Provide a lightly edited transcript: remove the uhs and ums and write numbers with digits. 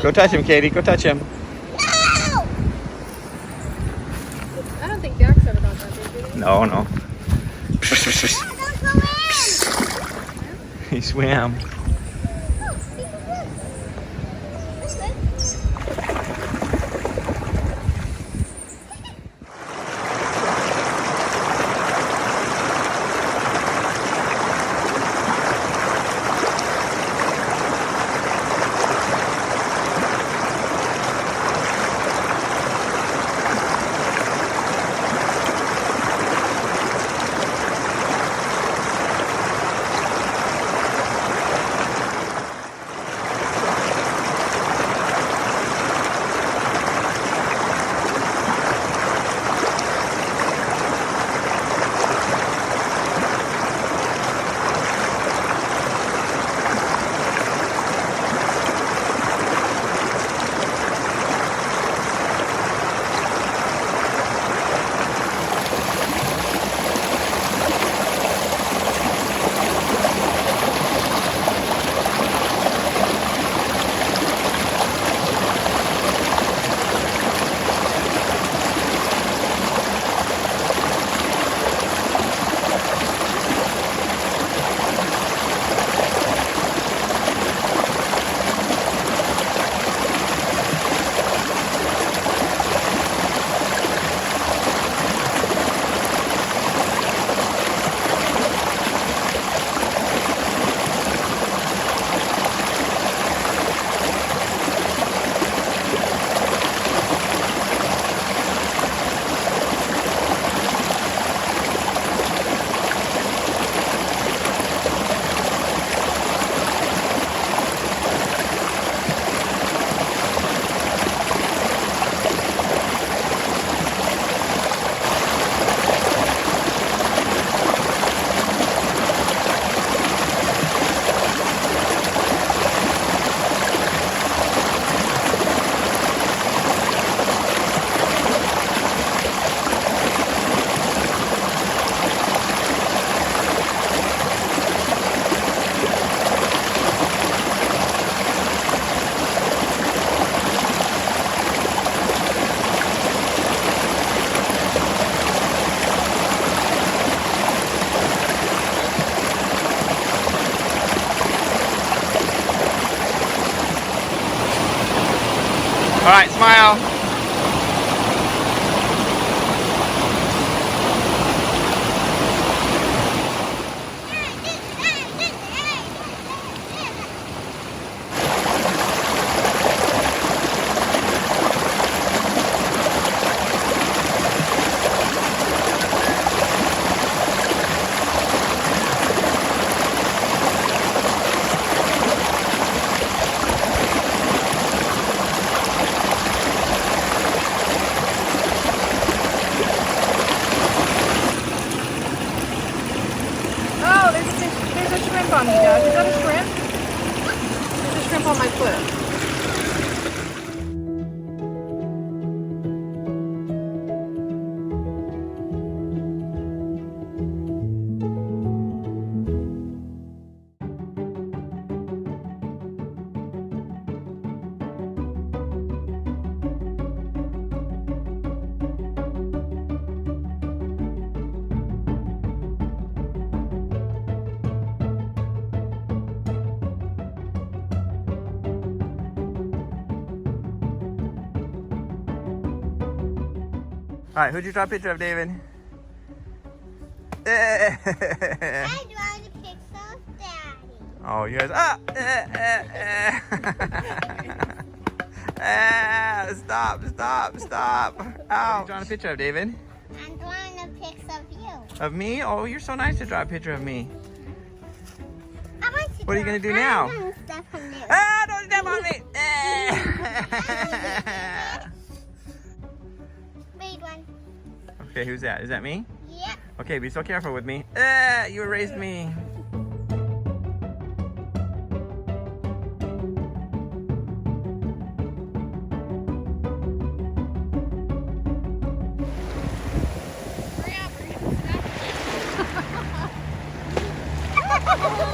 Go touch him, Katie. Go touch him. I don't think Jack's ever got that big, did he? No, no. Don't go in! He swam. All right, smile. There's a shrimp on me, Dad. Is that a shrimp? There's a shrimp on my foot. All right, who'd you draw a picture of, David? I draw the picture of Daddy. Oh, you guys. Ah, stop, stop, stop. Ow. You drawing a picture of David? I'm drawing a picture of you. Of me? Oh, you're so nice to draw a picture of me. I want to What are you draw- gonna do now? I'm gonna step on you. Ah, don't step on me. Read one. Okay, who's that? Is that me? Yep. Okay, be so careful with me. Ah, you erased me. Hurry up, or you're gonna snap it.